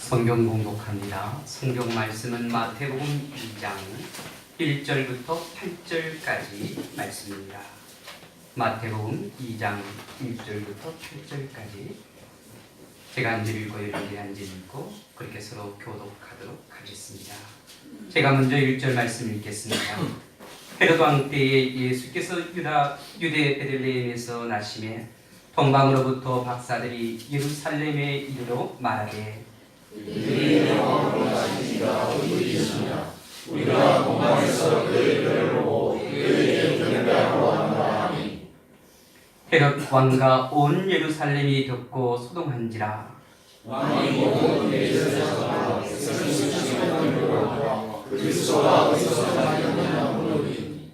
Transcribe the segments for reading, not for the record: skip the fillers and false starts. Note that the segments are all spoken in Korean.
성경 공독합니다. 성경 말씀은 마태복음 2장 1절부터 8절까지 말씀입니다. 마태복음 2장 1절부터 8절까지 제가 한 절 읽고 여러분이 한 절 읽고 그렇게 서로 교독하도록 하겠습니다. 제가 먼저 1절 말씀 읽겠습니다. 헤롯 왕 때에 예수께서 유대 베들레헴에서 나심에 동방으로부터 박사들이 예루살렘에 이르러 말하되 그의 영광으로 나시니가 어디 있느냐? 우리가 동방에서 그의 별을 보고 그에게 경배하러 왔노라 하니. 헤롯 왕과 온 예루살렘이 듣고 소동한지라. 왕이 온 예루살렘에서 그리스도가 어디서 나셨느냐 물으니.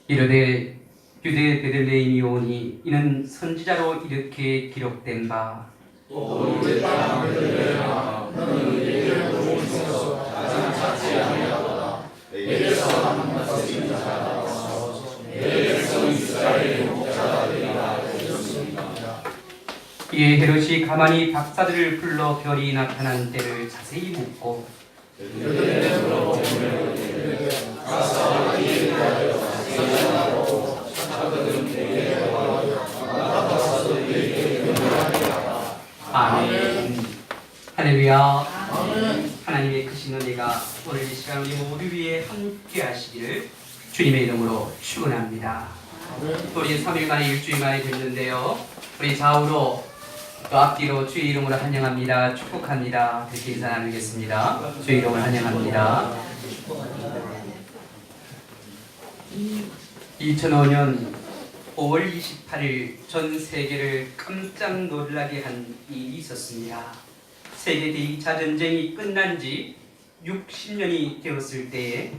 이르되 유대 베들레헴이 오니 이는 선지자로 이렇게 기록된 바 또 유대 땅 베들레헴아 너는 내게 보고 있어서 가장 작지 아니하도다. 내게서 한 말씀이 자라와서 내 백성 이스라엘의 목자가 되리라 하셨습니다. 이에 헤롯이 가만히 박사들을 불러 별이 나타난 때를 자세히 묻고 베들레헴으로 보내오되 가서 이에 대하여 선전하고 착하거든 내게 와하여 나가서 내게 경배하리라. 아멘. 할렐루야. 하나님의 크신 은혜가 오늘 이 시간 우리 모두 위에 함께 하시기를 주님의 이름으로 축원합니다. 우리 3일 만에 일주일 만에 됐는데요. 우리 좌우로 또 앞뒤로 주의 이름으로 환영합니다. 축복합니다. 그렇게 인사 나누겠습니다. 주의 이름을 환영합니다. 2005년 5월 28일 전 세계를 깜짝 놀라게 한 일이 있었습니다. 세계 제2차 전쟁이 끝난 지 60년이 되었을 때에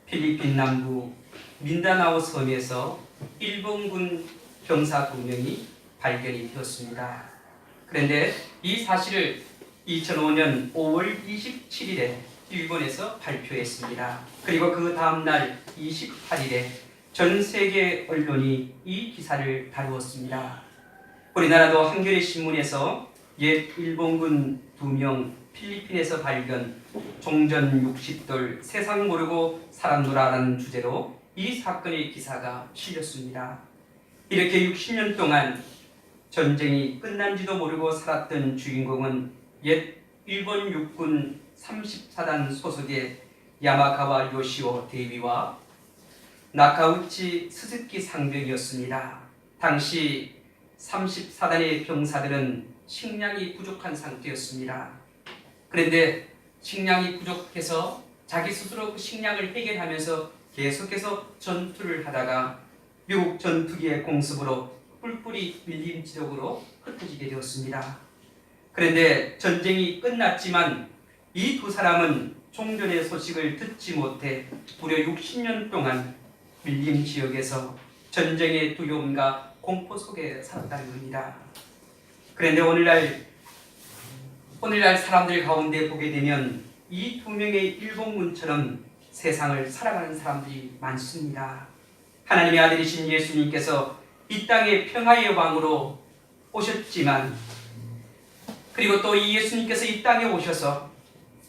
필리핀 남부 민다나오 섬에서 일본군 병사 2명이 발견이 되었습니다. 그런데 이 사실을 2005년 5월 27일에 일본에서 발표했습니다. 그리고 그 다음날 28일에 전 세계 언론이 이 기사를 다루었습니다. 우리나라도 한겨레 신문에서 옛 일본군 2명 필리핀에서 발견 종전 60돌 세상 모르고 살았노라라는 주제로 이 사건의 기사가 실렸습니다. 이렇게 60년 동안 전쟁이 끝난지도 모르고 살았던 주인공은 옛 일본 육군 34단 소속의 야마가와 요시오 대위와 나카우치 스즈키 상병이었습니다. 당시 34단의 병사들은 식량이 부족한 상태였습니다. 그런데 식량이 부족해서 자기 스스로 그 식량을 해결하면서 계속해서 전투를 하다가 미국 전투기의 공습으로 뿔뿔이 밀림 지역으로 흩어지게 되었습니다. 그런데 전쟁이 끝났지만 이 두 사람은 종전의 소식을 듣지 못해 무려 60년 동안 밀림 지역에서 전쟁의 두려움과 공포 속에 살았다는 겁니다. 그런데 오늘날 사람들 가운데 보게 되면 이 2명의 일본군처럼 세상을 살아가는 사람들이 많습니다. 하나님의 아들이신 예수님께서 이 땅에 평화의 왕으로 오셨지만 그리고 또 이 예수님께서 이 땅에 오셔서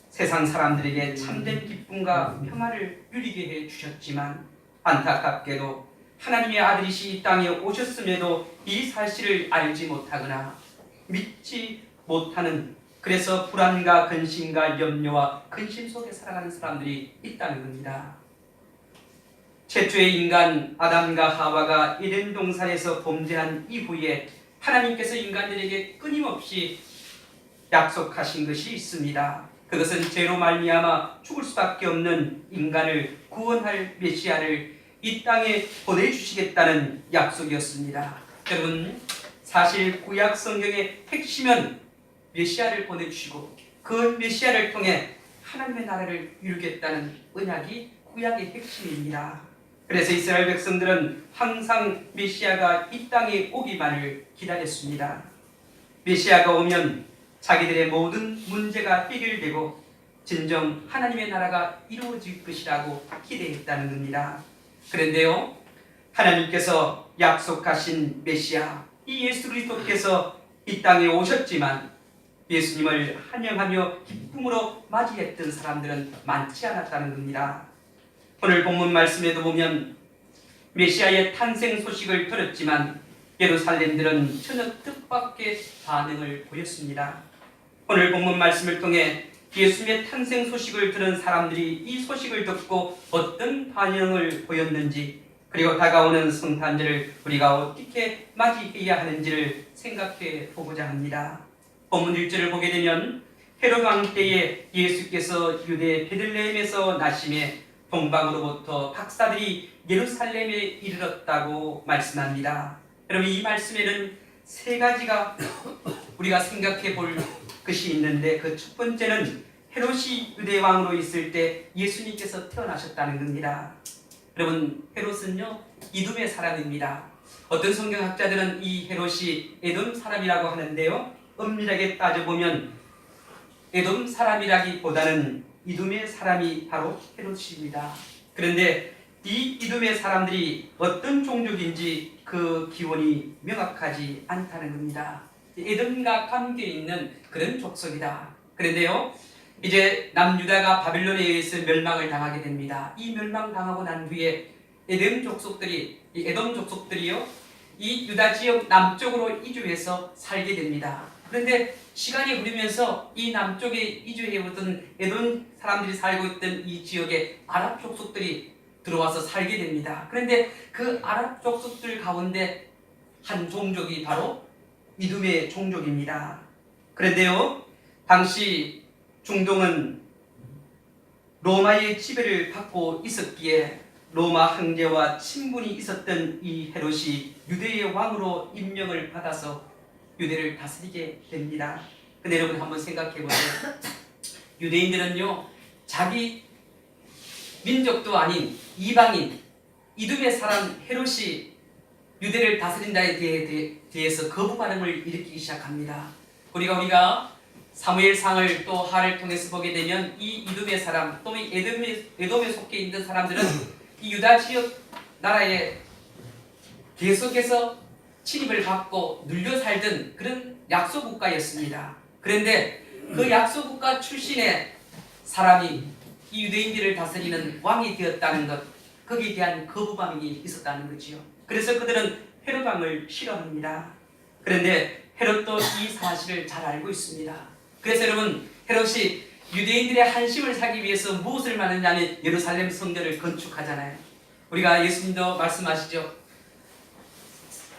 세상 사람들에게 참된 기쁨과 평화를 누리게 해주셨지만 안타깝게도 하나님의 아들이시 이 땅에 오셨음에도 이 사실을 알지 못하거나 믿지 못하는 그래서 불안과 근심과 염려와 근심 속에 살아가는 사람들이 있다는 겁니다. 최초의 인간 아담과 하와가 에덴 동산에서 범죄한 이후에 하나님께서 인간들에게 끊임없이 약속하신 것이 있습니다. 그것은 죄로 말미암아 죽을 수밖에 없는 인간을 구원할 메시아를 이 땅에 보내주시겠다는 약속이었습니다. 여러분, 사실 구약 성경의 핵심은 메시아를 보내주시고 그 메시아를 통해 하나님의 나라를 이루겠다는 언약이 구약의 핵심입니다. 그래서 이스라엘 백성들은 항상 메시아가 이 땅에 오기만을 기다렸습니다. 메시아가 오면 자기들의 모든 문제가 해결되고 진정 하나님의 나라가 이루어질 것이라고 기대했다는 겁니다. 그런데요, 하나님께서 약속하신 메시아 이 예수 그리스도께서 이 땅에 오셨지만 예수님을 환영하며 기쁨으로 맞이했던 사람들은 많지 않았다는 겁니다. 오늘 본문 말씀에도 보면 메시아의 탄생 소식을 들었지만 예루살렘들은 전혀 뜻밖의 반응을 보였습니다. 오늘 본문 말씀을 통해 예수님의 탄생 소식을 들은 사람들이 이 소식을 듣고 어떤 반응을 보였는지, 그리고 다가오는 성탄절을 우리가 어떻게 맞이해야 하는지를 생각해 보고자 합니다. 본문 1절을 보게 되면 헤롯 왕 때에 예수께서 유대 베들레헴에서 나심에 동방으로부터 박사들이 예루살렘에 이르렀다고 말씀합니다. 여러분, 이 말씀에는 세 가지가 우리가 생각해 볼 것이 있는데, 그 첫 번째는 헤롯이 유대 왕으로 있을 때 예수님께서 태어나셨다는 겁니다. 여러분, 헤롯은요 이둠의 사람입니다. 어떤 성경학자들은 이 헤롯이 에돔 사람이라고 하는데요, 엄밀하게 따져보면 에돔 사람이라기보다는 이둠의 사람이 바로 헤롯입니다. 그런데 이 이둠의 사람들이 어떤 종족인지 그 기원이 명확하지 않다는 겁니다. 에돔과 관계 있는 그런 족속이다. 그런데요, 이제 남유다가 바빌론에 의해서 멸망을 당하게 됩니다. 이 멸망당하고 난 후에 에돔 족속들이요 이 유다 지역 남쪽으로 이주해서 살게 됩니다. 그런데 시간이 흐르면서 이 남쪽에 이주해오던 에돔 사람들이 살고 있던 이 지역에 아랍 족속들이 들어와서 살게 됩니다. 그런데 그 아랍 족속들 가운데 한 종족이 바로 이둠의 종족입니다. 그런데요, 당시 중동은 로마의 지배를 받고 있었기에 로마 황제와 친분이 있었던 이 헤롯이 유대의 왕으로 임명을 받아서 유대를 다스리게 됩니다. 근데 여러분 한번 생각해 보세요. 유대인들은요 자기 민족도 아닌 이방인 이둠의 사람 헤롯이 유대를 다스린다에 대해서 거부 반응을 일으키기 시작합니다. 우리가 사무엘상을 또 하를 통해서 보게 되면 이 이둠의 사람 또는 에돔에 속해 있는 사람들은 이 유다 지역 나라에 계속해서 침입을 받고 눌려 살던 그런 약소국가였습니다. 그런데 그 약소국가 출신의 사람이 이 유대인들을 다스리는 왕이 되었다는 것, 거기에 대한 거부 반응이 있었다는 거지요. 그래서 그들은 헤롯 왕을 싫어합니다. 그런데 헤롯도 이 사실을 잘 알고 있습니다. 그래서 여러분, 헤롯이 유대인들의 한심을 사기 위해서 무엇을 하느냐면 예루살렘 성전을 건축하잖아요. 우리가 예수님도 말씀하시죠.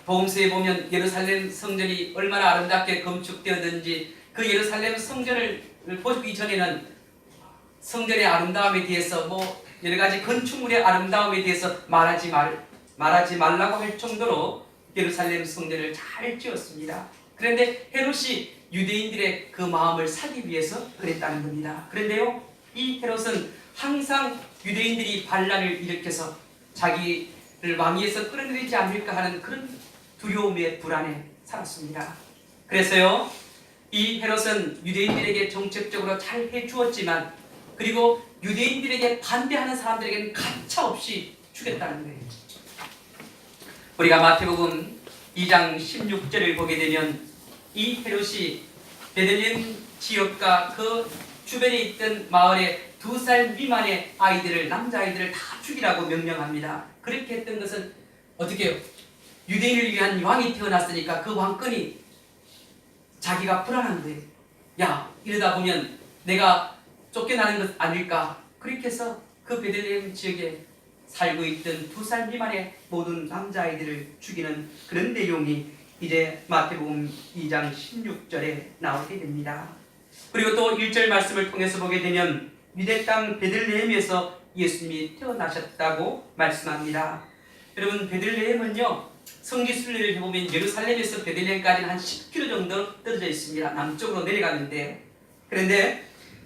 복음서에 보면 예루살렘 성전이 얼마나 아름답게 건축되었는지, 그 예루살렘 성전을 보기 전에는 성전의 아름다움에 대해서 여러 가지 건축물의 아름다움에 대해서 말하지 말라고 할 정도로 예루살렘 성전을 잘 지었습니다. 그런데 헤롯이 유대인들의 그 마음을 사기 위해서 그랬다는 겁니다. 그런데요, 이 헤롯은 항상 유대인들이 반란을 일으켜서 자기를 왕위에서 끌어내리지 않을까 하는 그런 두려움에 불안에 살았습니다. 그래서요, 이 헤롯은 유대인들에게 정책적으로 잘 해주었지만, 그리고 유대인들에게 반대하는 사람들에게는 가차없이 죽였다는 거예요. 우리가 마태복음 2장 16절을 보게 되면 이 헤롯이 베들레헴 지역과 그 주변에 있던 마을에 2살 미만의 아이들을, 남자아이들을 다 죽이라고 명령합니다. 그렇게 했던 것은 어떻게 해요? 유대인을 위한 왕이 태어났으니까 그 왕권이 자기가 불안한 거예요. 야, 이러다 보면 내가 쫓겨나는 것 아닐까? 그렇게 해서 그 베들레헴 지역에 살고 있던 2살 미만의 모든 남자아이들을 죽이는 그런 내용이 이제 마태복음 2장 16절에 나오게 됩니다. 그리고 또 1절 말씀을 통해서 보게 되면 유대 땅 베들레헴에서 예수님이 태어나셨다고 말씀합니다. 여러분, 베들레헴은요 성지순례를 해보면 예루살렘에서 베들레헴까지는 한 10km 정도 떨어져 있습니다. 남쪽으로 내려가는데, 그런데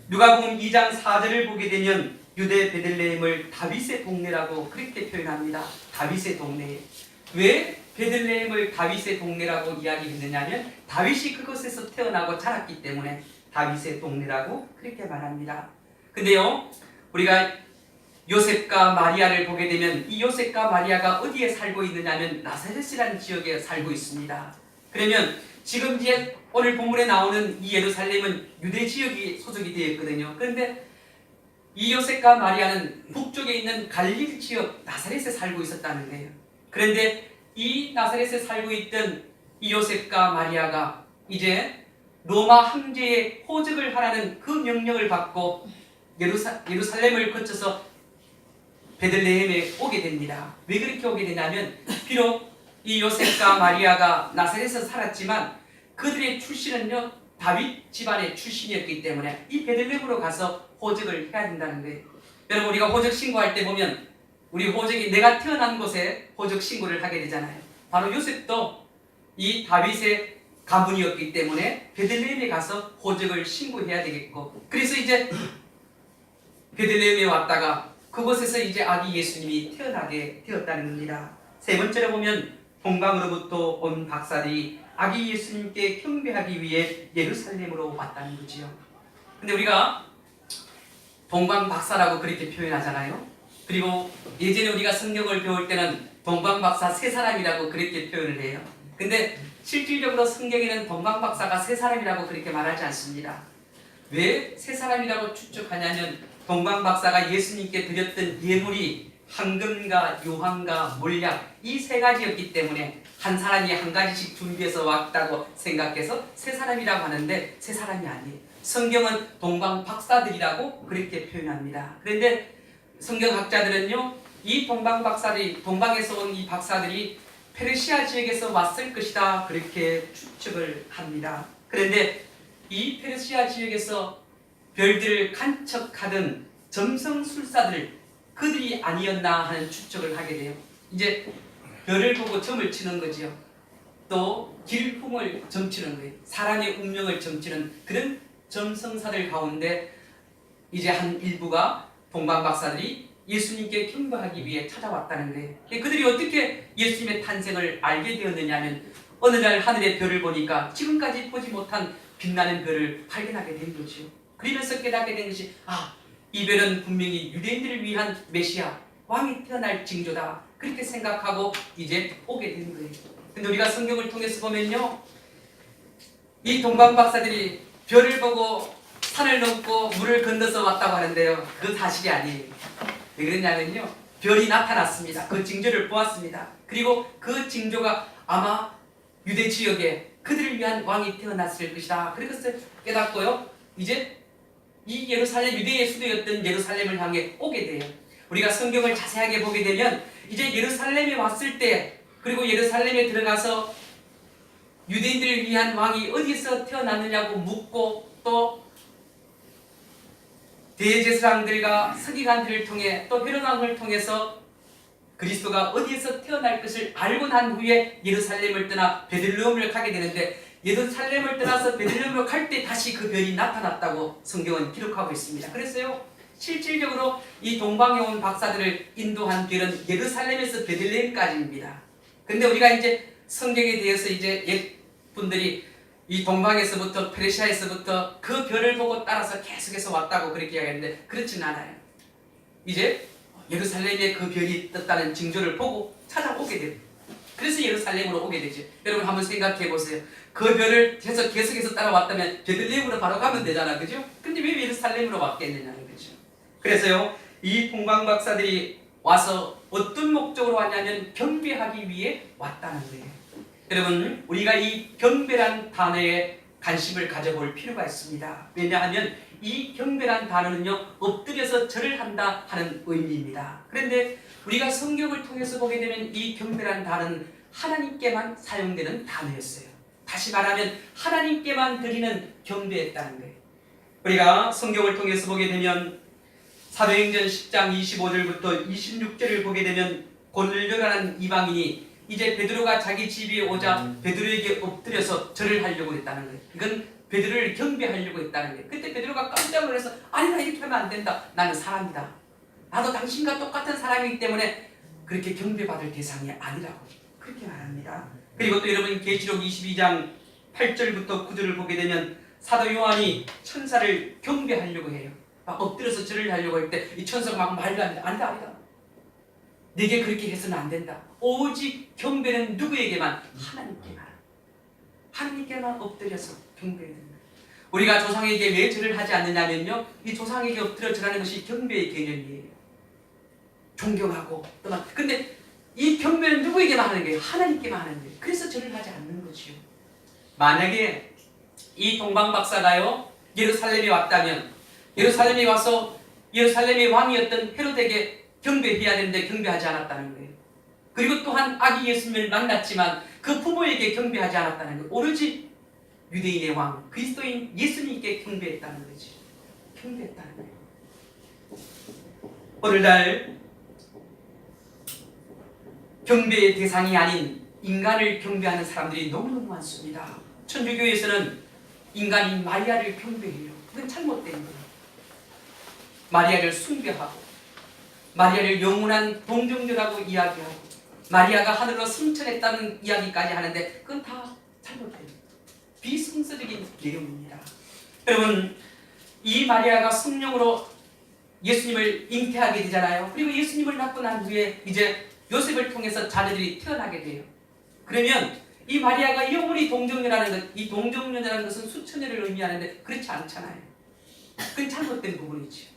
누가복음 2장 4절을 보게 되면 유대 베들레헴을 다윗의 동네라고 그렇게 표현합니다. 다윗의 동네. 왜 베들레헴을 다윗의 동네라고 이야기했느냐면 다윗이 그곳에서 태어나고 자랐기 때문에 다윗의 동네라고 그렇게 말합니다. 근데요, 우리가 요셉과 마리아를 보게 되면 이 요셉과 마리아가 어디에 살고 있느냐면 나사렛이라는 지역에 살고 있습니다. 그러면 지금 이제 오늘 본문에 나오는 이 예루살렘은 유대 지역이 소속이 되어 있거든요. 그런데 이 요셉과 마리아는 북쪽에 있는 갈릴리 지역 나사렛에 살고 있었다는 거예요. 그런데 이 나사렛에 살고 있던 이 요셉과 마리아가 이제 로마 황제의 호적을 하라는 그 명령을 받고 예루살렘을 거쳐서 베들레헴에 오게 됩니다. 왜 그렇게 오게 되냐면 비록 이 요셉과 마리아가 나사렛에서 살았지만 그들의 출신은요 다윗 집안의 출신이었기 때문에 이 베들레헴으로 가서 호적을 해야 된다는 거예요. 여러분 우리가 호적 신고할 때 보면 우리 호적이 내가 태어난 곳에 호적 신고를 하게 되잖아요. 바로 요셉도 이 다윗의 가문이었기 때문에 베들레헴에 가서 호적을 신고해야 되겠고, 그래서 이제 베들레헴에 왔다가 그곳에서 이제 아기 예수님이 태어나게 되었다는 겁니다. 세 번째로 보면 동방으로부터 온 박사들이 아기 예수님께 경배하기 위해 예루살렘으로 왔다는 거지요. 근데 우리가 동방박사라고 그렇게 표현하잖아요. 그리고 예전에 우리가 성경을 배울 때는 동방박사 세 사람이라고 그렇게 표현을 해요. 근데 실질적으로 성경에는 동방박사가 세 사람이라고 그렇게 말하지 않습니다. 왜 세 사람이라고 추측하냐면 동방박사가 예수님께 드렸던 예물이 황금과 유황과 몰약 이 세 가지였기 때문에 한 사람이 한 가지씩 준비해서 왔다고 생각해서 세 사람이라고 하는데 세 사람이 아니에요. 성경은 동방박사들이라고 그렇게 표현합니다. 그런데 성경학자들은요 이 동방박사들이 동방에서 온 이 박사들이 페르시아 지역에서 왔을 것이다 그렇게 추측을 합니다. 그런데 이 페르시아 지역에서 별들을 간척하던 점성술사들 그들이 아니었나 하는 추측을 하게 돼요. 이제 별을 보고 점을 치는 거지요. 또 길풍을 점치는 거예요. 사람의 운명을 점치는 그런 점성사들 가운데 이제 한 일부가 동방박사들이 예수님께 경배하기 위해 찾아왔다는 거예요. 그들이 어떻게 예수님의 탄생을 알게 되었느냐면 어느 날 하늘의 별을 보니까 지금까지 보지 못한 빛나는 별을 발견하게 된 거죠. 그러면서 깨닫게 된 것이 이 별은 분명히 유대인들을 위한 메시아 왕이 태어날 징조다 그렇게 생각하고 이제 오게 된 거예요. 근데 우리가 성경을 통해서 보면요 이 동방박사들이 별을 보고 산을 넘고 물을 건너서 왔다고 하는데요 그 사실이 아니에요. 왜 그러냐면요 별이 나타났습니다. 그 징조를 보았습니다. 그리고 그 징조가 아마 유대 지역에 그들을 위한 왕이 태어났을 것이다 그래서 깨닫고요 이제 이 예루살렘 유대의 수도였던 예루살렘을 향해 오게 돼요. 우리가 성경을 자세하게 보게 되면 이제 예루살렘에 왔을 때 그리고 예루살렘에 들어가서 유대인들을 위한 왕이 어디서 태어났느냐고 묻고 또 대제사장들과 서기관들을 통해 또 헤롯왕을 통해서 그리스도가 어디에서 태어날 것을 알고 난 후에 예루살렘을 떠나 베들레헴을 가게 되는데 예루살렘을 떠나서 베들레헴으로 갈 때 다시 그 별이 나타났다고 성경은 기록하고 있습니다. 그래서요 실질적으로 이 동방에 온 박사들을 인도한 별은 예루살렘에서 베들레헴까지입니다. 근데 우리가 이제 성경에 대해서 이제 옛 분들이 이 동방에서부터 페르시아에서부터 그 별을 보고 따라서 계속해서 왔다고 그렇게 이야기하는데 그렇지는 않아요. 이제 예루살렘에 그 별이 떴다는 징조를 보고 찾아오게 돼요. 그래서 예루살렘으로 오게 되죠. 여러분 한번 생각해 보세요. 그 별을 계속해서 따라왔다면 베들레헴으로 바로 가면 되잖아, 그죠? 근데 왜 예루살렘으로 왔겠느냐는 거죠. 그래서요 이 동방박사들이 와서 어떤 목적으로 왔냐면 경배하기 위해 왔다는 거예요. 여러분 우리가 이 경배란 단어에 관심을 가져볼 필요가 있습니다. 왜냐하면 이 경배란 단어는요 엎드려서 절을 한다 하는 의미입니다. 그런데 우리가 성경을 통해서 보게 되면 이 경배란 단어는 하나님께만 사용되는 단어였어요. 다시 말하면 하나님께만 드리는 경배였다는 거예요. 우리가 성경을 통해서 보게 되면 사도행전 10장 25절부터 26절을 보게 되면 고넬료라는 이방인이 이제 베드로가 자기 집에 오자 베드로에게 엎드려서 절을 하려고 했다는 거예요. 이건 베드로를 경배하려고 했다는 거예요. 그때 베드로가 깜짝 놀라서 아니다 이렇게 하면 안 된다. 나는 사람이다. 나도 당신과 똑같은 사람이기 때문에 그렇게 경배받을 대상이 아니라고 그렇게 말합니다. 그리고 또 여러분 계시록 22장 8절부터 9절을 보게 되면 사도 요한이 천사를 경배하려고 해요. 막 엎드려서 절을 하려고 할 때 이 천사가 막 말도 안 돼. 아니다. 네게 그렇게 해서는 안 된다. 오직 경배는 누구에게만? 하나님께만. 하나님께만 엎드려서 경배해야 됩니다. 우리가 조상에게 왜 절을 하지 않느냐면요, 이 조상에게 엎드려 절하는 것이 경배의 개념이에요. 존경하고 또한. 근데 이 경배는 누구에게만 하는 거예요? 하나님께만 하는 거예요. 그래서 절을 하지 않는 거지요. 만약에 이 동방박사가요 예루살렘에 왔다면, 예루살렘에 와서 예루살렘의 왕이었던 헤롯에게 경배해야 되는데 경배하지 않았다는 거예요. 그리고 또한 아기 예수님을 만났지만 그 부모에게 경배하지 않았다는 거예요. 오로지 유대인의 왕 그리스도인 예수님께 경배했다는 거지. 경배했다는 거예요. 오늘날 경배의 대상이 아닌 인간을 경배하는 사람들이 너무너무 많습니다. 천주교에서는 인간인 마리아를 경배해요. 그건 잘못된 거예요. 마리아를 숭배하고 마리아를 영원한 동정녀라고 이야기하고 마리아가 하늘로 승천했다는 이야기까지 하는데 그건 다 잘못된 비성서적인 내용입니다. 여러분, 이 마리아가 성령으로 예수님을 잉태하게 되잖아요. 그리고 예수님을 낳고 난 후에 이제 요셉을 통해서 자녀들이 태어나게 돼요. 그러면 이 마리아가 영원히 동정녀라는 것, 이 동정녀라는 것은 수천년을 의미하는데 그렇지 않잖아요. 그건 잘못된 부분이죠.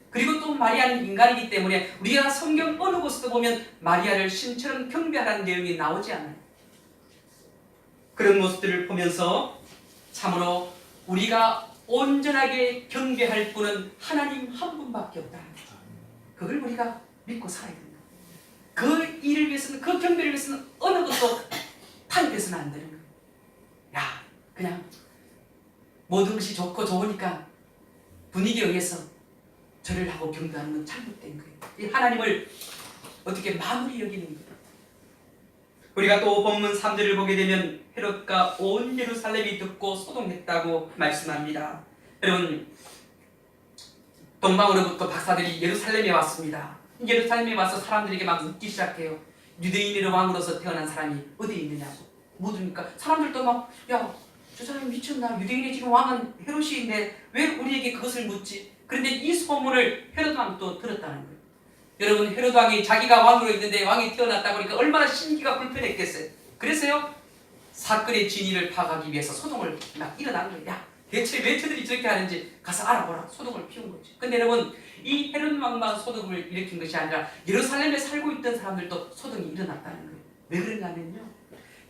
그리고 또 마리아는 인간이기 때문에 우리가 성경 어느 곳에도 보면 마리아를 신처럼 경배하라는 내용이 나오지 않아요. 그런 모습들을 보면서 참으로 우리가 온전하게 경배할 분은 하나님 한 분밖에 없다는 거죠. 그걸 우리가 믿고 살아야 됩니다. 그 일을 위해서는, 그 경배를 위해서는 어느 것도 타협해서는 안 되는 거예요. 야, 그냥 모든 것이 좋고 좋으니까 분위기에 의해서 절을 하고 경배하는 건 잘못된 거예요. 이 하나님을 어떻게 마무리 여기는 거예요. 우리가 또 본문 3절을 보게 되면 헤롯과 온 예루살렘이 듣고 소동했다고 말씀합니다. 여러분, 동방으로부터 박사들이 예루살렘에 왔습니다. 예루살렘에 와서 사람들에게 막 묻기 시작해요. 유대인의 왕으로서 태어난 사람이 어디 있느냐고 묻으니까 사람들도 막, 야, 저 사람이 미쳤나? 유대인의 지금 왕은 헤롯인데 왜 우리에게 그것을 묻지? 그런데 이 소문을 헤롯 왕이 또 들었다는 거예요. 여러분, 헤롯 왕이 자기가 왕으로 있는데 왕이 태어났다 보니까 얼마나 심기가 불편했겠어요. 그래서요, 사건의 진위를 파악하기 위해서 소동을 막 일어난 거예요. 야, 대체 왜 저들이 저렇게 하는지 가서 알아보라. 소동을 피운 거지. 근데 여러분, 이 헤롯 왕만 소동을 일으킨 것이 아니라 예루살렘에 살고 있던 사람들도 소동이 일어났다는 거예요. 왜 그런가면요,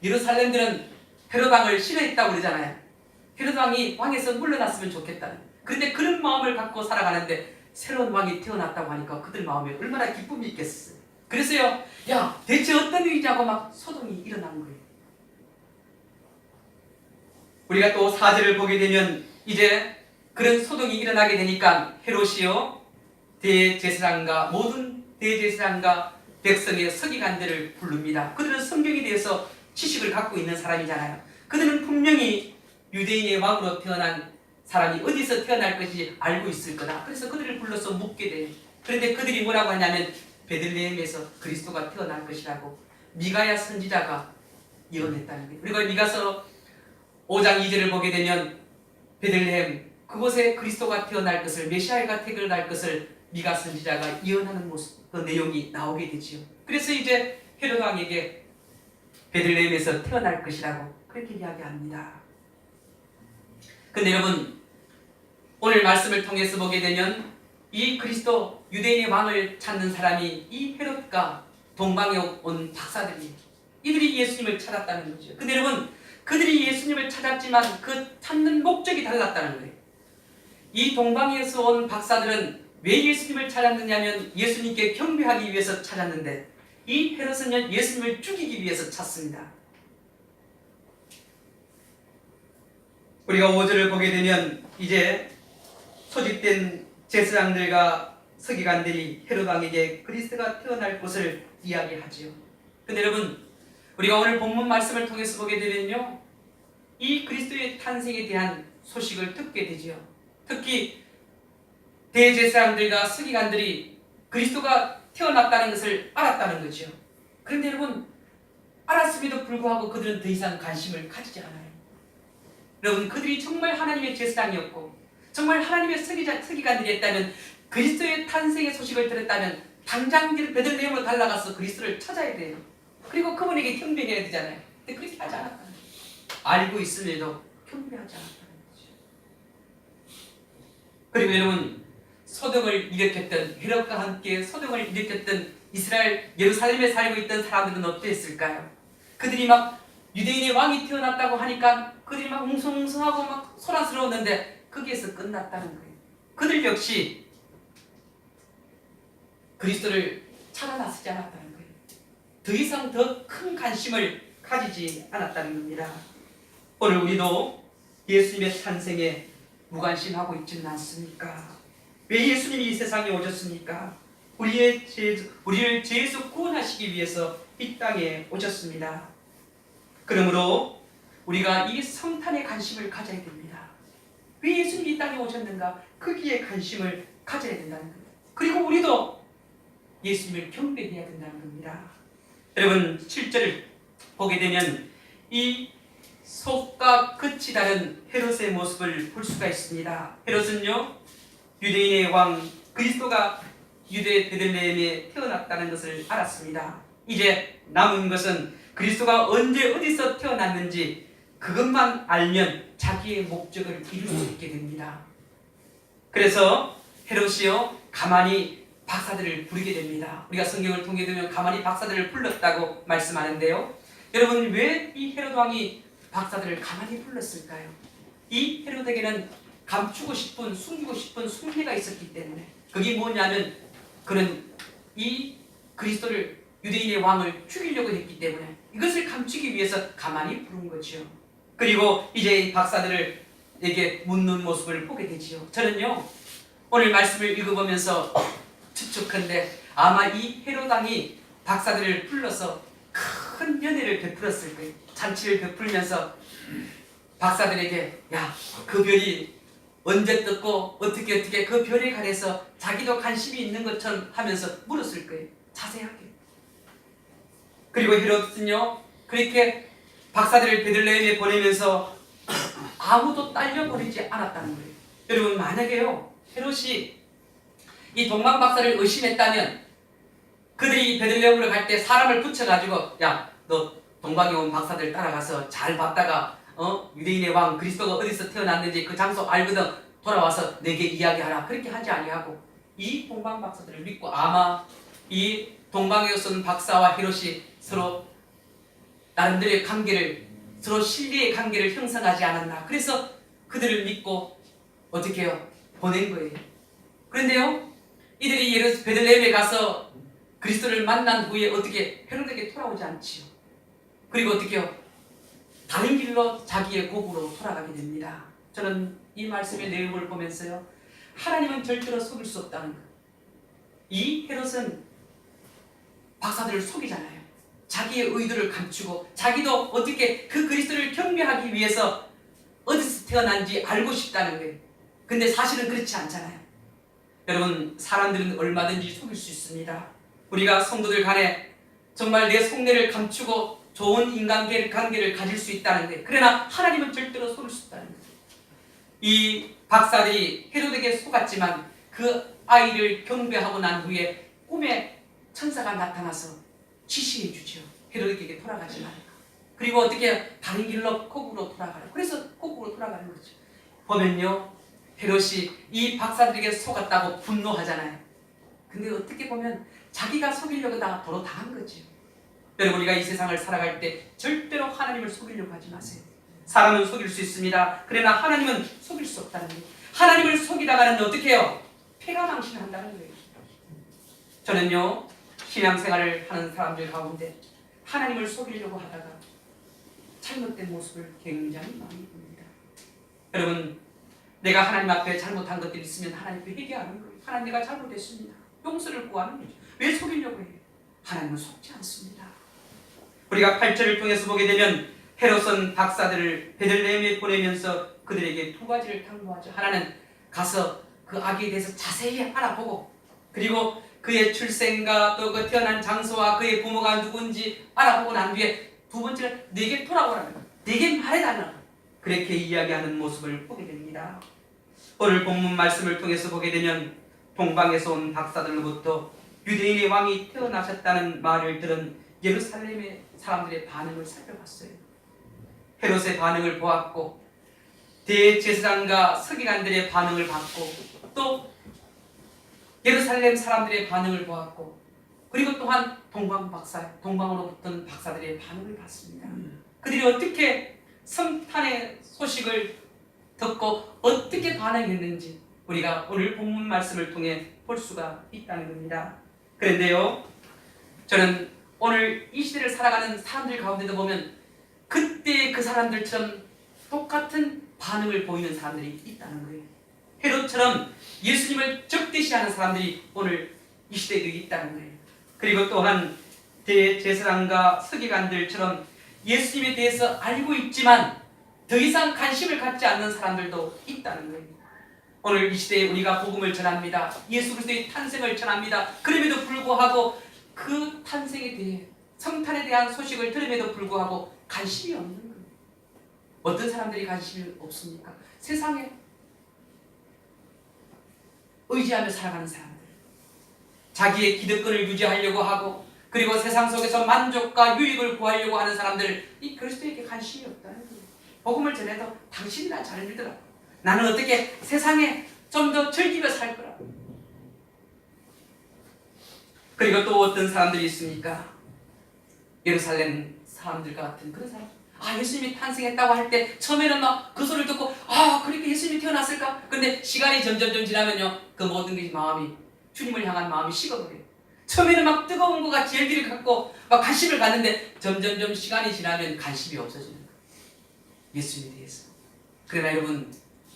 예루살렘들은 헤롯 왕을 싫어했다고 그러잖아요. 헤롯 왕이 왕에서 물러났으면 좋겠다는. 그런데 그런 마음을 갖고 살아가는데 새로운 왕이 태어났다고 하니까 그들 마음에 얼마나 기쁨이 있겠어요. 그래서요, 야, 대체 어떤 일이냐고 막 소동이 일어난 거예요. 우리가 또 4절을 보게 되면 이제 그런 소동이 일어나게 되니까 헤롯이요, 대제사장과 모든 대제사장과 백성의 서기관들을 부릅니다. 그들은 성경에 대해서 지식을 갖고 있는 사람이잖아요. 그들은 분명히 유대인의 왕으로 태어난 사람이 어디서 태어날 것인지 알고 있을 거다. 그래서 그들을 불러서 묻게 돼요. 그런데 그들이 뭐라고 하냐면 베들레헴에서 그리스도가 태어날 것이라고 미가야 선지자가 예언했다는 거예요. 그리고 미가서 5장 2절을 보게 되면 베들레헴 그곳에 그리스도가 태어날 것을, 메시아가 태어날 것을 미가 선지자가 예언하는 모습, 그 내용이 나오게 되지요. 그래서 이제 헤롯 왕에게 베들레헴에서 태어날 것이라고 그렇게 이야기합니다. 근데 여러분, 오늘 말씀을 통해서 보게 되면 이 그리스도 유대인의 왕을 찾는 사람이 이 헤롯과 동방에 온 박사들이에요. 이들이 예수님을 찾았다는 거죠. 근데 여러분, 그들이 예수님을 찾았지만 그 찾는 목적이 달랐다는 거예요. 이 동방에서 온 박사들은 왜 예수님을 찾았느냐면 예수님께 경배하기 위해서 찾았는데 이 헤롯은 예수님을 죽이기 위해서 찾습니다. 우리가 5절을 보게 되면 이제 소집된 제사장들과 서기관들이 헤롯 왕에게 그리스도가 태어날 곳을 이야기하지요. 근데 여러분, 우리가 오늘 본문 말씀을 통해서 보게 되면요, 이 그리스도의 탄생에 대한 소식을 듣게 되지요. 특히 대제사장들과 서기관들이 그리스도가 태어났다는 것을 알았다는 거죠. 그런데 여러분, 알았음에도 불구하고 그들은 더 이상 관심을 가지지 않아요. 여러분, 그들이 정말 하나님의 제사장이었고 정말 하나님의 서기관들이었다면, 그리스도의 탄생의 소식을 들었다면 당장 베들레헴으로 달려가서 그리스도를 찾아야 돼요. 그리고 그분에게 경배해야 되잖아요. 근데 그렇게 하지 않았다는 거예요. 알고 있음에도 경배하지 않았다는 거죠. 그리고 여러분, 소동을 일으켰던 헤롯과 함께 소동을 일으켰던 이스라엘 예루살렘에 살고 있던 사람들은 어땠을까요? 그들이 막 유대인의 왕이 태어났다고 하니까 그들이 막 웅성웅성하고 막 소란스러웠는데 거기에서 끝났다는 거예요. 그들 역시 그리스도를 찾아 나서지 않았다는 거예요. 더 이상 더 큰 관심을 가지지 않았다는 겁니다. 오늘 우리도 예수님의 탄생에 무관심하고 있지는 않습니까? 왜 예수님이 이 세상에 오셨습니까? 우리를 죄에서 구원하시기 위해서 이 땅에 오셨습니다. 그러므로 우리가 이 성탄에 관심을 가져야 됩니다. 왜 예수님이 이 땅에 오셨는가? 거기에 관심을 가져야 된다는 겁니다. 그리고 우리도 예수님을 경배해야 된다는 겁니다. 여러분, 7절을 보게 되면 이 속과 끝이 다른 헤롯의 모습을 볼 수가 있습니다. 헤롯은요, 유대인의 왕 그리스도가 유대 베들레헴에 태어났다는 것을 알았습니다. 이제 남은 것은 그리스도가 언제 어디서 태어났는지 그것만 알면 자기의 목적을 이룰 수 있게 됩니다. 그래서 헤롯이요, 가만히 박사들을 부르게 됩니다. 우리가 성경을 통해 보면 가만히 박사들을 불렀다고 말씀하는데요. 여러분, 왜 이 헤롯 왕이 박사들을 가만히 불렀을까요? 이 헤롯에게는 감추고 싶은, 숨기고 싶은 숙제가 있었기 때문에. 그게 뭐냐면 그는 이 그리스도를, 유대인의 왕을 죽이려고 했기 때문에 이것을 감추기 위해서 가만히 부른 거지요. 그리고 이제 이 박사들에게 묻는 모습을 보게 되지요. 저는요, 오늘 말씀을 읽어보면서 추측한데 아마 이 헤롯 왕이 박사들을 불러서 큰 연회를 베풀었을 거예요. 잔치를 베풀면서 박사들에게, 야, 그 별이 언제 떴고 어떻게 그 별에 관해서 자기도 관심이 있는 것처럼 하면서 물었을 거예요. 자세하게. 그리고 헤롯은요, 그렇게 박사들을 베들레헴에 보내면서 아무도 딸려버리지 않았다는 거예요. 여러분, 만약에요, 헤롯이 이 동방 박사를 의심했다면 그들이 베들레헴으로 갈 때 사람을 붙여가지고, 야, 너 동방에 온 박사들 따라가서 잘 봤다가 유대인의 왕 그리스도가 어디서 태어났는지 그 장소 알거든, 돌아와서 내게 이야기하라. 그렇게 하지 아니하고 이 동방 박사들을 믿고, 아마 이 동방에서 온 박사와 헤롯이 서로 나름대로의 관계를, 서로 신뢰의 관계를 형성하지 않았나. 그래서 그들을 믿고 어떻게 해요? 보낸 거예요. 그런데요, 이들이 베들레헴에 가서 그리스도를 만난 후에 어떻게 헤롯에게 돌아오지 않지요. 그리고 어떻게 해요? 다른 길로 자기의 고국으로 돌아가게 됩니다. 저는 이 말씀의 내용을 보면서요, 하나님은 절대로 속일 수 없다는 것. 이 헤롯은 박사들을 속이잖아요. 자기의 의도를 감추고 자기도 어떻게 그 그리스도를 경배하기 위해서 어디서 태어난지 알고 싶다는 거예요. 근데 사실은 그렇지 않잖아요. 여러분, 사람들은 얼마든지 속일 수 있습니다. 우리가 성도들 간에 정말 내 속내를 감추고 좋은 인간관계를 가질 수 있다는 거예요. 그러나 하나님은 절대로 속일 수 없다는 거예요. 이 박사들이 헤롯에게 속았지만 그 아이를 경배하고 난 후에 꿈에 천사가 나타나서 지시해 주죠. 헤롯에게 돌아가지 말라. 그리고 어떻게 다른 길로 고국으로 돌아가라. 그래서 고국으로 돌아가는 거죠. 보면요, 헤롯이 이 박사들에게 속았다고 분노하잖아요. 근데 어떻게 보면 자기가 속이려고 다 도로 당한 거죠. 여러분, 우리가 이 세상을 살아갈 때 절대로 하나님을 속이려고 하지 마세요. 사람은 속일 수 있습니다. 그러나 하나님은 속일 수 없다는 거예요. 하나님을 속이다가는 어떻게 해요? 패가망신한다는 거예요. 저는요, 신앙생활을 하는 사람들 가운데 하나님을 속이려고 하다가 잘못된 모습을 굉장히 많이 봅니다. 여러분, 내가 하나님 앞에 잘못한 것들이 있으면 하나님께 회개하는 거예요. 하나님, 내가 잘못했습니다. 용서를 구하는 거죠. 왜 속이려고 해요? 하나님은 속지 않습니다. 우리가 8절을 통해서 보게 되면 헤롯은 박사들을 베들레헴에 보내면서 그들에게 두 가지를 당부하죠. 하나는 가서 그 아기에 대해서 자세히 알아보고, 그리고 그의 출생과 또 그 태어난 장소와 그의 부모가 누군지 알아보고 난 뒤에 두 번째는 내게 돌아오라는 거예요. 내게 말해달라는 거예요. 그렇게 이야기하는 모습을 보게 됩니다. 오늘 본문 말씀을 통해서 보게 되면 동방에서 온 박사들로부터 유대인의 왕이 태어나셨다는 말을 들은 예루살렘의 사람들의 반응을 살펴봤어요. 헤롯의 반응을 보았고 대제사장과 서기관들의 반응을 봤고 또 예루살렘 사람들의 반응을 보았고 그리고 또한 동방으로 붙은 박사들의 반응을 봤습니다. 그들이 어떻게 성탄의 소식을 듣고 어떻게 반응했는지 우리가 오늘 본문 말씀을 통해 볼 수가 있다는 겁니다. 그런데요, 저는 오늘 이 시대를 살아가는 사람들 가운데도 보면 그때 그 사람들처럼 똑같은 반응을 보이는 사람들이 있다는 거예요. 헤롯처럼 예수님을 적대시하는 사람들이 오늘 이 시대에도 있다는 거예요. 그리고 또한 대제사장과 서기관들처럼 예수님에 대해서 알고 있지만 더 이상 관심을 갖지 않는 사람들도 있다는 거예요. 오늘 이 시대에 우리가 복음을 전합니다. 예수 그리스도의 탄생을 전합니다. 그럼에도 불구하고 그 탄생에 대해 성탄에 대한 소식을 들음에도 불구하고 관심이 없는 거예요. 어떤 사람들이 관심이 없습니까? 세상에 의지하며 살아가는 사람들, 자기의 기득권을 유지하려고 하고 그리고 세상 속에서 만족과 유익을 구하려고 하는 사람들, 이 그리스도에게 관심이 없다는 거예요. 복음을 전해도 당신이나 잘 믿으라. 나는 어떻게 세상에 좀 더 즐기며 살 거라. 그리고 또 어떤 사람들이 있습니까? 예루살렘 사람들과 같은 그런 사람. 예수님이 탄생했다고 할 때 처음에는 막 그 소리를 듣고 그렇게 예수님이 태어났을까? 근데 시간이 점점 지나면요, 그 모든 것이 마음이 주님을 향한 마음이 식어버려요. 처음에는 막 뜨거운 것 같이 열기를 갖고 막 관심을 갖는데 점점 시간이 지나면 관심이 없어지는 거예요. 예수님에 대해서. 그러나 여러분,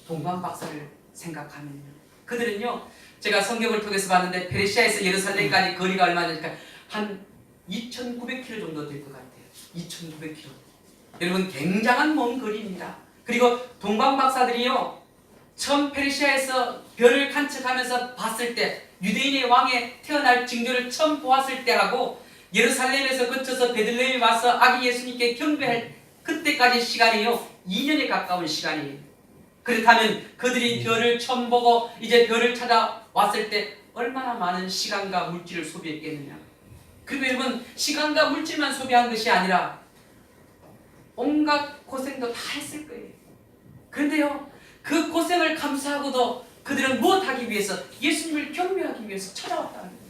동방 박사를 생각하면요, 그들은요, 제가 성경을 통해서 봤는데 페르시아에서 예루살렘까지 거리가 얼마냐니까 한 2,900km 정도 될 것 같아요. 2,900km. 여러분, 굉장한 먼 거리입니다. 그리고 동방 박사들이요, 처음 페르시아에서 별을 관측하면서 봤을 때, 유대인의 왕에 태어날 징조를 처음 보았을 때하고 예루살렘에서 거쳐서 베들레헴에 와서 아기 예수님께 경배할 그때까지 시간이요, 2년에 가까운 시간이에요. 그렇다면 그들이 별을 처음 보고 이제 별을 찾아왔을 때 얼마나 많은 시간과 물질을 소비했겠느냐. 그리고 여러분, 시간과 물질만 소비한 것이 아니라 온갖 고생도 다 했을 거예요. 그런데요, 그 고생을 감수하고도 그들은 무엇하기 위해서? 예수님을 경배하기 위해서 찾아왔다는 거예요.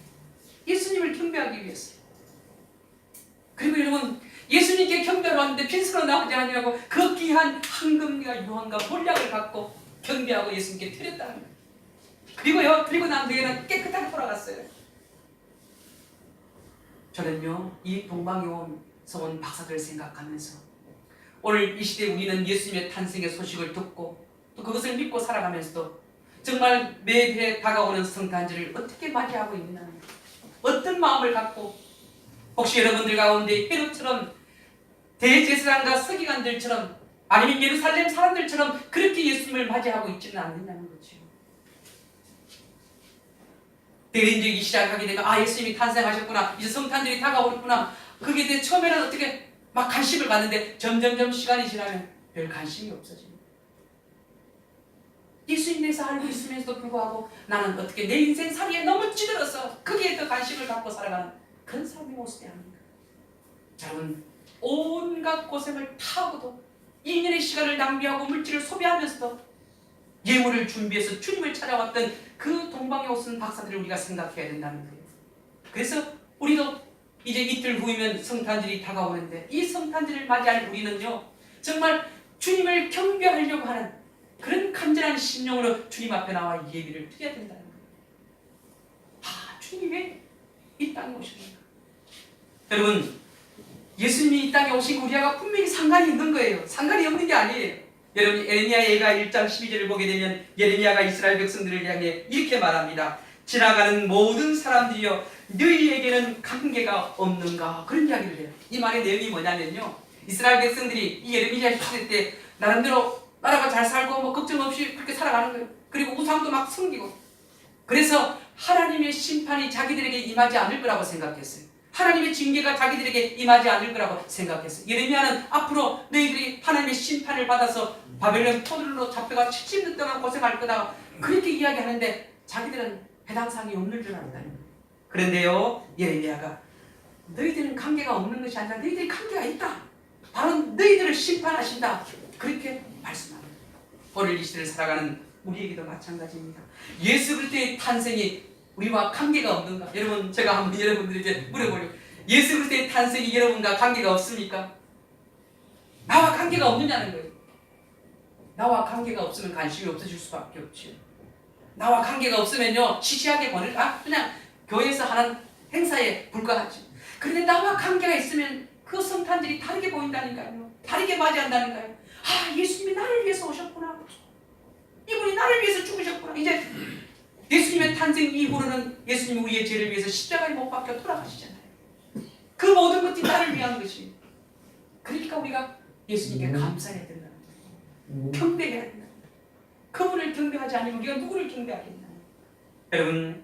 예수님을 경배하기 위해서. 그리고 여러분, 예수님께 경배하러 왔는데 빈손으로 나오지 아니하고 그 귀한 황금과 유황과 몰약을 갖고 경배하고 예수님께 드렸다는 거예요. 그리고요, 드리고 난 뒤에는 깨끗하게 돌아갔어요. 저는요, 이 동방에 온 박사들을 생각하면서 오늘 이 시대에 우리는 예수님의 탄생의 소식을 듣고 또 그것을 믿고 살아가면서도 정말 매해 다가오는 성탄절을 어떻게 맞이하고 있느냐, 어떤 마음을 갖고, 혹시 여러분들 가운데 헤롯처럼 대제사장과 서기관들처럼 아니면 예루살렘 사람들처럼 그렇게 예수님을 맞이하고 있지는 않느냐는 거죠. 대리인들이 시작하게 되면 예수님이 탄생하셨구나, 이제 성탄절이 다가오겠구나, 거기에 대해 처음에는 어떻게 막 관심을 갖는데 점점 시간이 지나면 별 관심이 없어집니다. 예수님에 대해서 알고 있으면서도 불구하고 나는 어떻게 내 인생 살이에 너무 찌들어서 거기에 더 관심을 갖고 살아가는 그런 사람의 모습이 아닙니까? 여러분, 온갖 고생을 타고도 2년의 시간을 낭비하고 물질을 소비하면서도 예물을 준비해서 주님을 찾아왔던 그 동방에 오신 박사들을 우리가 생각해야 된다는 거예요. 그래서 우리도 이제 이틀 후이면 성탄절이 다가오는데 이 성탄절을 맞이할 우리는요, 정말 주님을 경배하려고 하는 그런 간절한 심령으로 주님 앞에 나와 예비를 드려야 된다는 거예요. 주님이 왜 이 땅에 오십니까? 여러분, 예수님이 이 땅에 오신 우리하고 분명히 상관이 있는 거예요. 상관이 없는 게 아니에요. 여러분, 예레미야 예가 1장 12절을 보게 되면 예레미야가 이스라엘 백성들을 향해 이렇게 말합니다. 지나가는 모든 사람들이여, 너희에게는 관계가 없는가? 그런 이야기를 해요. 이 말의 내용이 뭐냐면요, 이스라엘 백성들이 이 예레미야 시대 때 나름대로 나라가 잘 살고 뭐 걱정 없이 그렇게 살아가는 거예요. 그리고 우상도 막 섬기고, 그래서 하나님의 심판이 자기들에게 임하지 않을 거라고 생각했어요. 하나님의 징계가 자기들에게 임하지 않을 거라고 생각했어요. 예레미야는 앞으로 너희들이 하나님의 심판을 받아서 바벨론 포로로 잡혀가 70년 동안 고생할 거다, 그렇게 이야기하는데 자기들은 해당사항이 없는 줄 안다는 거예요. 그런데요, 예레미야가 너희들은 관계가 없는 것이 아니라 너희들이 관계가 있다. 바로 너희들을 심판하신다. 그렇게 말씀합니다. 오늘 이 시대를 살아가는 우리에게도 마찬가지입니다. 예수 그리스도의 탄생이 우리와 관계가 없는가? 여러분, 제가 한번 여러분들에게 물어보려고, 예수 그리스도의 탄생이 여러분과 관계가 없습니까? 나와 관계가 없느냐는 거예요. 나와 관계가 없으면 관심이 없어질 수밖에 없죠. 나와 관계가 없으면요, 시시하게 그냥 교회에서 하는 행사에 불과하죠. 그런데 나와 관계가 있으면 그 성탄들이 다르게 보인다니까요. 다르게 맞이한다니까요. 아, 예수님이 나를 위해서 오셨구나. 이분이 나를 위해서 죽으셨구나. 이제 예수님의 탄생 이후로는 예수님이 우리의 죄를 위해서 십자가에 못 박혀 돌아가시잖아요. 그 모든 것이 나를 위한 것이. 그러니까 우리가 예수님께 감사해야 된다. 경배해야 된다. 그분을 경배하지 않으면 우리가 누구를 경배하겠나. 여러분,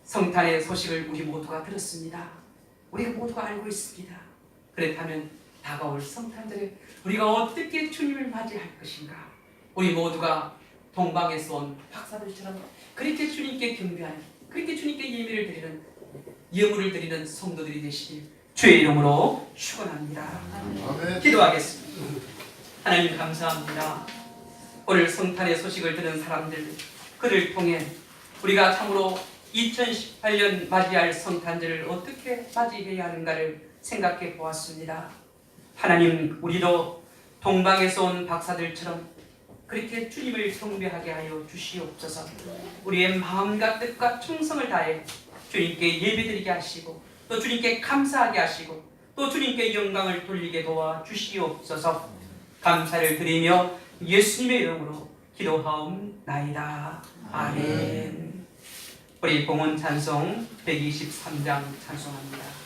성탄의 소식을 우리 모두가 들었습니다. 우리가 모두가 알고 있습니다. 그렇다면 다가올 성탄절에 우리가 어떻게 주님을 맞이할 것인가. 우리 모두가 동방에서 온 박사들처럼 그렇게 주님께 경배하는, 그렇게 주님께 예배를 드리는, 예물을 드리는 성도들이 되시길 주의 이름으로 축원합니다. 아멘. 기도하겠습니다. 하나님 감사합니다. 오늘 성탄의 소식을 들은 사람들, 그를 통해 우리가 참으로 2018년 맞이할 성탄절을 어떻게 맞이해야 하는가를 생각해 보았습니다. 하나님, 우리도 동방에서 온 박사들처럼 그렇게 주님을 경배하게 하여 주시옵소서. 우리의 마음과 뜻과 충성을 다해 주님께 예배드리게 하시고, 또 주님께 감사하게 하시고, 또 주님께 영광을 돌리게 도와 주시옵소서. 감사를 드리며 예수님의 이름으로 기도하옵나이다. 아멘. 우리 봉헌 찬송 123장 찬송합니다.